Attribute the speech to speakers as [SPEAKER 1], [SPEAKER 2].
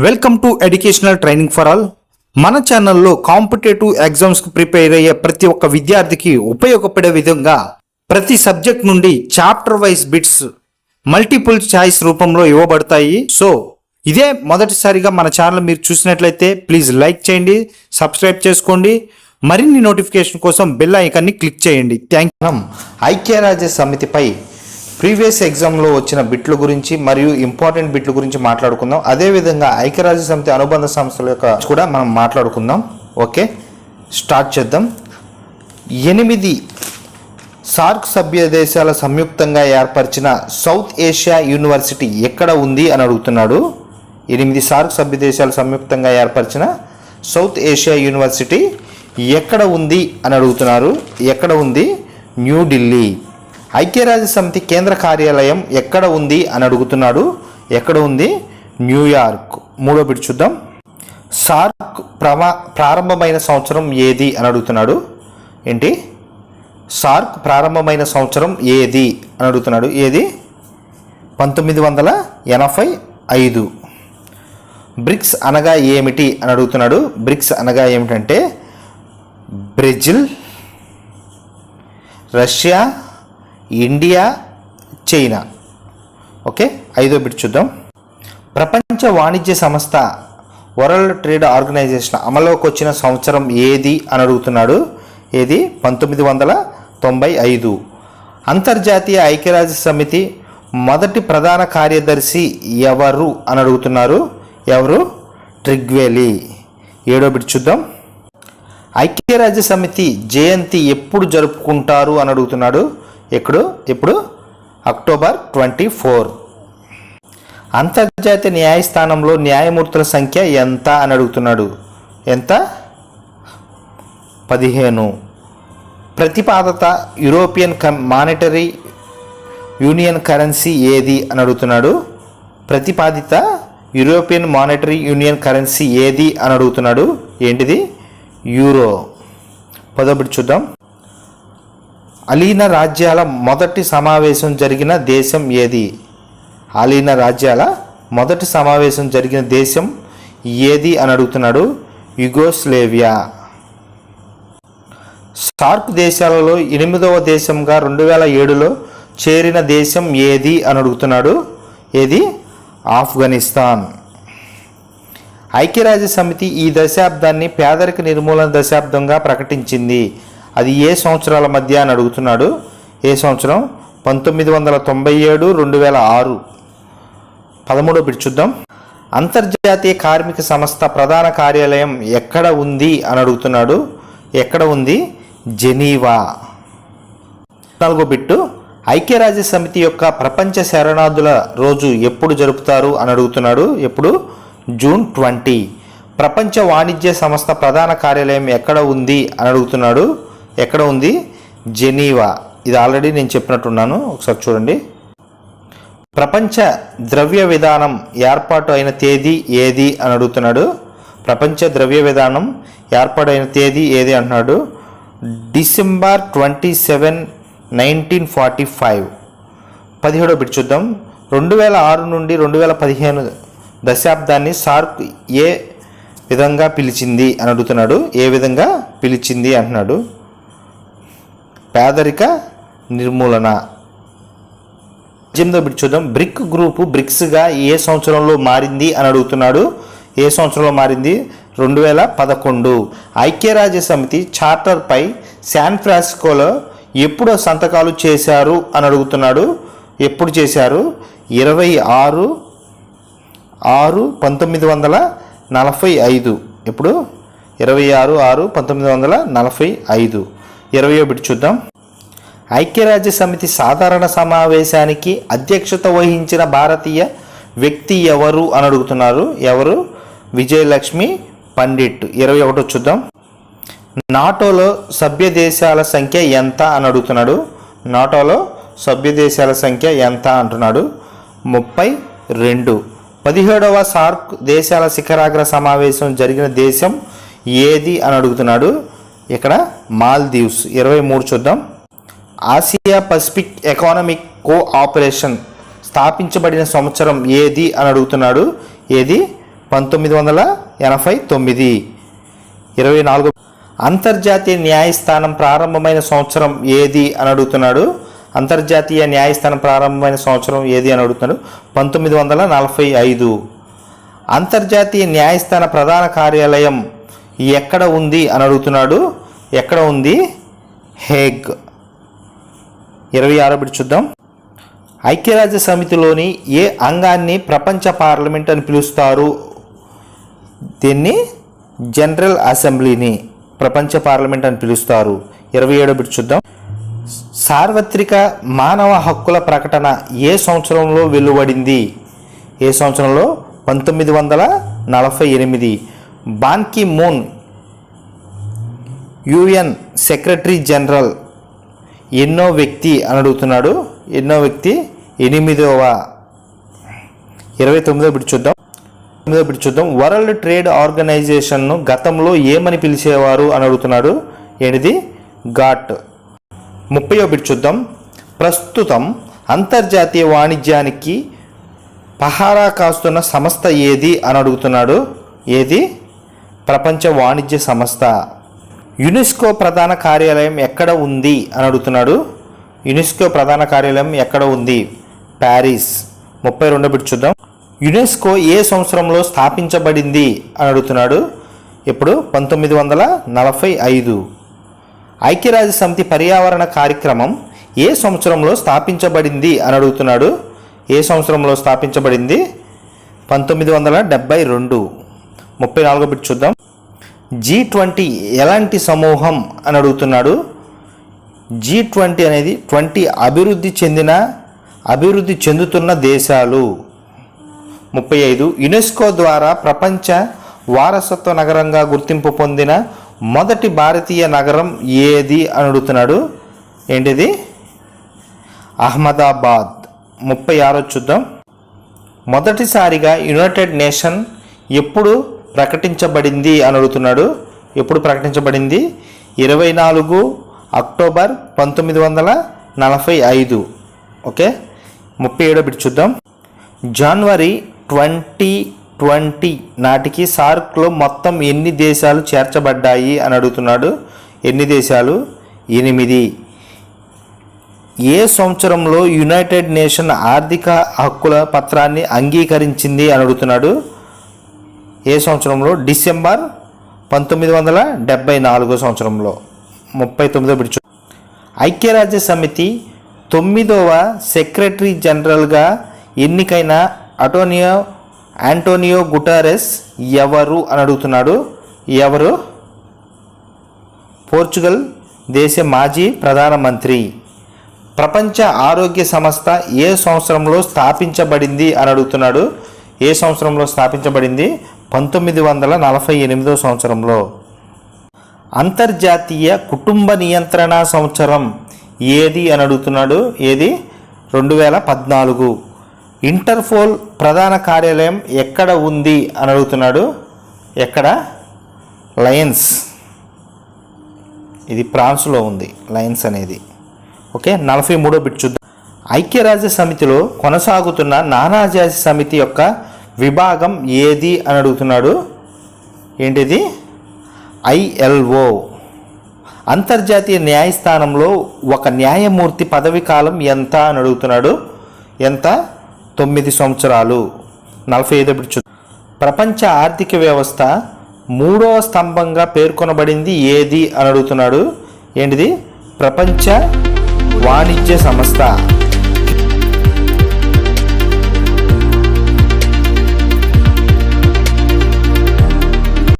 [SPEAKER 1] Welcome to educational training for all. మన ఛానల్లో competitive ఎగ్జామ్స్కి ప్రిపేర్ అయ్యే ప్రతి ఒక్క విద్యార్థికి ఉపయోగపడే విధంగా ప్రతి సబ్జెక్ట్ నుండి chapter wise bits multiple choice రూపంలో ఇవ్వబడతాయి. సో ఇదే మొదటిసారిగా మన ఛానల్ మీరు చూసినట్లయితే ప్లీజ్ లైక్ చేయండి, సబ్స్క్రైబ్ చేసుకోండి. మరిన్ని నోటిఫికేషన్ కోసం బెల్ ఐకాన్ని క్లిక్ చేయండి. Thank you. ఐక్యరాజ్య సమితిపై ప్రీవియస్ ఎగ్జామ్లో వచ్చిన బిట్ల గురించి మరియు ఇంపార్టెంట్ బిట్ల గురించి మాట్లాడుకుందాం. అదేవిధంగా ఐక్యరాజ్య సమితి అనుబంధ సంస్థల యొక్క కూడా మనం మాట్లాడుకుందాం. ఓకే, స్టార్ట్ చేద్దాం. 8 సార్క్ సభ్య దేశాల సంయుక్తంగా ఏర్పరిచిన సౌత్ ఏషియా యూనివర్సిటీ ఎక్కడ ఉంది అని అడుగుతున్నాడు. 8 సార్క్ సభ్య దేశాలు సంయుక్తంగా ఏర్పరిచిన సౌత్ ఏషియా యూనివర్సిటీ ఎక్కడ ఉంది అని అడుగుతున్నారు. ఎక్కడ ఉంది? న్యూఢిల్లీ. ఐక్యరాజ్య సమితి కేంద్ర కార్యాలయం ఎక్కడ ఉంది అని అడుగుతున్నాడు. ఎక్కడ ఉంది? న్యూయార్క్. మూడో బిట్ చూద్దాం. సార్క్ ప్రారంభమైన సంవత్సరం ఏది అని అడుగుతున్నాడు. ఏంటి? సార్క్ ప్రారంభమైన సంవత్సరం ఏది అని అడుగుతున్నాడు. ఏది? 1985. బ్రిక్స్ అనగా ఏమిటి అని అడుగుతున్నాడు. బ్రిక్స్ అనగా ఏమిటంటే Brazil, Russia, India, China. Okay, 5వ బిట్ చూద్దాం. ప్రపంచ వాణిజ్య సంస్థ వరల్డ్ ట్రేడ్ ఆర్గనైజేషన్ అమలులోకి వచ్చిన సంవత్సరం ఏది అని అడుగుతున్నాడు. ఏది? 1995. అంతర్జాతీయ ఐక్యరాజ్య సమితి మొదటి ప్రధాన కార్యదర్శి ఎవరు అని అడుగుతున్నారు. ఎవరు? ట్రిగ్వేలి. 7వ బిట్ చూద్దాం. ఐక్యరాజ్య సమితి జయంతి ఎప్పుడు జరుపుకుంటారు అని అడుగుతున్నాడు. ఎప్పుడు? అక్టోబర్ 24. అంతర్జాతీయ న్యాయస్థానంలో న్యాయమూర్తుల సంఖ్య ఎంత అని అడుగుతున్నాడు. ఎంత? 15. ప్రతిపాదిత యూరోపియన్ మానిటరీ యూనియన్ కరెన్సీ ఏది అని అడుగుతున్నాడు. ప్రతిపాదిత యూరోపియన్ మానిటరీ యూనియన్ కరెన్సీ ఏది అని అడుగుతున్నాడు. ఏంటిది? యూరో. 10వ బిట్ చూద్దాం. అలీన రాజ్యాల మొదటి సమావేశం జరిగిన దేశం ఏది? అలీన రాజ్యాల మొదటి సమావేశం జరిగిన దేశం ఏది అని అడుగుతున్నాడు. యుగోస్లేవియా. సార్క్ దేశాలలో 8వ దేశంగా 2007లో చేరిన దేశం ఏది అని అడుగుతున్నాడు. ఏది? ఆఫ్ఘనిస్తాన్. ఐక్యరాజ్య సమితి ఈ దశాబ్దాన్ని పేదరిక నిర్మూలన దశాబ్దంగా ప్రకటించింది. అది ఏ సంవత్సరాల మధ్య అని అడుగుతున్నాడు. ఏ సంవత్సరం? 1997, 2006. 13వ బిట్ చూద్దాం. అంతర్జాతీయ కార్మిక సంస్థ ప్రధాన కార్యాలయం ఎక్కడ ఉంది అని అడుగుతున్నాడు. ఎక్కడ ఉంది? జెనీవా. 14వ బిట్టు. ఐక్యరాజ్య సమితి యొక్క ప్రపంచ శరణార్థుల రోజు ఎప్పుడు జరుపుతారు అని అడుగుతున్నాడు. ఎప్పుడు? జూన్ 20. ప్రపంచ వాణిజ్య సంస్థ ప్రధాన కార్యాలయం ఎక్కడ ఉంది అని అడుగుతున్నాడు. ఎక్కడ ఉంది? జెనీవా. ఇది ఆల్రెడీ నేను చెప్పినట్టున్నాను, ఒకసారి చూడండి. ప్రపంచ ద్రవ్య విధానం ఏర్పాటు అయిన తేదీ ఏది అని అడుగుతున్నాడు. ప్రపంచ ద్రవ్య విధానం ఏర్పాటైన తేదీ ఏది అంటున్నాడు. డిసెంబర్ 27, 1945. 17వ బిట్ చూద్దాం. 2006 నుండి 2015 దశాబ్దాన్ని సార్క్ ఏ విధంగా పిలిచింది అని అడుగుతున్నాడు. ఏ విధంగా పిలిచింది అంటున్నాడు. పేదరిక నిర్మూలన. 18వ బిట్ చూద్దాం. బ్రిక్ గ్రూపు బ్రిక్స్గా ఏ సంవత్సరంలో మారింది అని అడుగుతున్నాడు. ఏ సంవత్సరంలో మారింది? 2011. ఐక్యరాజ్య సమితి చార్టర్పై శాన్ ఫ్రాన్సిస్కోలో ఎప్పుడు సంతకాలు చేశారు అని అడుగుతున్నాడు. ఎప్పుడు చేశారు? 26/6/1945. ఎప్పుడు? 26/6/1945. 20వ బిట్ చూద్దాం. ఐక్యరాజ్య సమితి సాధారణ సమావేశానికి అధ్యక్షత వహించిన భారతీయ వ్యక్తి ఎవరు అని అడుగుతున్నారు. ఎవరు? విజయలక్ష్మి పండిట్. 21వ చూద్దాం. నాటోలో సభ్య దేశాల సంఖ్య ఎంత అని అడుగుతున్నాడు. నాటోలో సభ్య దేశాల సంఖ్య ఎంత అంటున్నాడు. 32. 17వ సార్క్ దేశాల శిఖరాగ్ర సమావేశం జరిగిన దేశం ఏది అని అడుగుతున్నాడు. ఇక్కడ మాల్దీవ్స్. 23 చూద్దాం. ఆసియా పసిఫిక్ ఎకానమిక్ కోఆపరేషన్ స్థాపించబడిన సంవత్సరం ఏది అని అడుగుతున్నాడు. ఏది? 1989. 24. అంతర్జాతీయ న్యాయస్థానం ప్రారంభమైన సంవత్సరం ఏది అని అడుగుతున్నాడు. అంతర్జాతీయ న్యాయస్థానం ప్రారంభమైన సంవత్సరం ఏది అని అడుగుతున్నాడు. 1945. అంతర్జాతీయ న్యాయస్థాన ప్రధాన కార్యాలయం ఎక్కడ ఉంది అని అడుగుతున్నాడు. ఎక్కడ ఉంది? హేగ్. 26 బిట్ చూద్దాం. ఐక్యరాజ్య సమితిలోని ఏ అంగాన్ని ప్రపంచ పార్లమెంట్ అని పిలుస్తారు? దీన్ని జనరల్ అసెంబ్లీని ప్రపంచ పార్లమెంట్ అని పిలుస్తారు. 27 బిట్ చూద్దాం. సార్వత్రిక మానవ హక్కుల ప్రకటన ఏ సంవత్సరంలో వెలువడింది? ఏ సంవత్సరంలో? 1948. బాన్ కి మూన్ యుఎన్ సెక్రటరీ జనరల్ ఎన్నో వ్యక్తి అని అడుగుతున్నాడు. ఎన్నో వ్యక్తి? 8వ. 29 బిట్ చూద్దాం. వరల్డ్ ట్రేడ్ ఆర్గనైజేషన్ను గతంలో ఏమని పిలిచేవారు అని అడుగుతున్నాడు. ఏంటిది? గాట్. 30వ బిట్ చూద్దాం. ప్రస్తుతం అంతర్జాతీయ వాణిజ్యానికి పహారా కాస్తున్న సంస్థ ఏది అని అడుగుతున్నాడు. ఏది? ప్రపంచ వాణిజ్య సంస్థ. యునెస్కో ప్రధాన కార్యాలయం ఎక్కడ ఉంది అని అడుగుతున్నాడు. యునెస్కో ప్రధాన కార్యాలయం ఎక్కడ ఉంది? ప్యారిస్. 32 బిట్ చూద్దాం. యునెస్కో ఏ సంవత్సరంలో స్థాపించబడింది అని అడుగుతున్నాడు. ఇప్పుడు 1945. ఐక్యరాజ్య సమితి పర్యావరణ కార్యక్రమం ఏ సంవత్సరంలో స్థాపించబడింది అని అడుగుతున్నాడు. ఏ సంవత్సరంలో స్థాపించబడింది? 1972. 34 బిట్ చూద్దాం. G20 ఎలాంటి సమూహం అని అడుగుతున్నాడు. G20 అనేది 20 అభివృద్ధి చెందుతున్న దేశాలు. 35. యునెస్కో ద్వారా ప్రపంచ వారసత్వ నగరంగా గుర్తింపు పొందిన మొదటి భారతీయ నగరం ఏది అని అడుగుతున్నాడు. ఏంటిది? అహ్మదాబాద్. 36 చూద్దాం. మొదటిసారిగా యునైటెడ్ నేషన్ ఎప్పుడు ప్రకటించబడింది అని అడుగుతున్నాడు. ఎప్పుడు ప్రకటించబడింది? 24 అక్టోబర్ 1945. ఓకే. 37 బిట్ చూద్దాం. జనవరి 2020 నాటికి సార్క్లో మొత్తం ఎన్ని దేశాలు చేర్చబడ్డాయి అని అడుగుతున్నాడు. ఎన్ని దేశాలు? 8. ఏ సంవత్సరంలో యునైటెడ్ నేషన్ ఆర్థిక హక్కుల పత్రాన్ని అంగీకరించింది అని అడుగుతున్నాడు. ఏ సంవత్సరంలో? డిసెంబర్ 1974 సంవత్సరంలో. 39 బిట్ చూద్దాం. ఐక్యరాజ్య సమితి 9వ సెక్రటరీ జనరల్గా ఎన్నికైన ఆంటోనియో గుటెరెస్ ఎవరు అని అడుగుతున్నాడు. ఎవరు? పోర్చుగల్ దేశ మాజీ ప్రధానమంత్రి. ప్రపంచ ఆరోగ్య సంస్థ ఏ సంవత్సరంలో స్థాపించబడింది అని అడుగుతున్నాడు. ఏ సంవత్సరంలో స్థాపించబడింది? 1948 సంవత్సరంలో. అంతర్జాతీయ కుటుంబ నియంత్రణ సంవత్సరం ఏది అని అడుగుతున్నాడు. ఏది? 2014. ఇంటర్పోల్ ప్రధాన కార్యాలయం ఎక్కడ ఉంది అని అడుగుతున్నాడు. ఎక్కడ? లయన్స్. ఇది ఫ్రాన్స్లో ఉంది లయన్స్ అనేది. ఓకే. 43 బిట్ చూద్దాం. ఐక్యరాజ్య సమితిలో కొనసాగుతున్న నానాజాతి సమితి యొక్క విభాగం ఏది అని అడుగుతున్నాడు. ఏంటిది? ILO. అంతర్జాతీయ న్యాయస్థానంలో ఒక న్యాయమూర్తి పదవి కాలం ఎంత అని అడుగుతున్నాడు. ఎంత? 9 సంవత్సరాలు. 45 బిట్ చూద్దాం. ప్రపంచ ఆర్థిక వ్యవస్థ 3వ స్తంభంగా పేర్కొనబడింది ఏది అని అడుగుతున్నాడు. ఏంటిది? ప్రపంచ వాణిజ్య సంస్థ.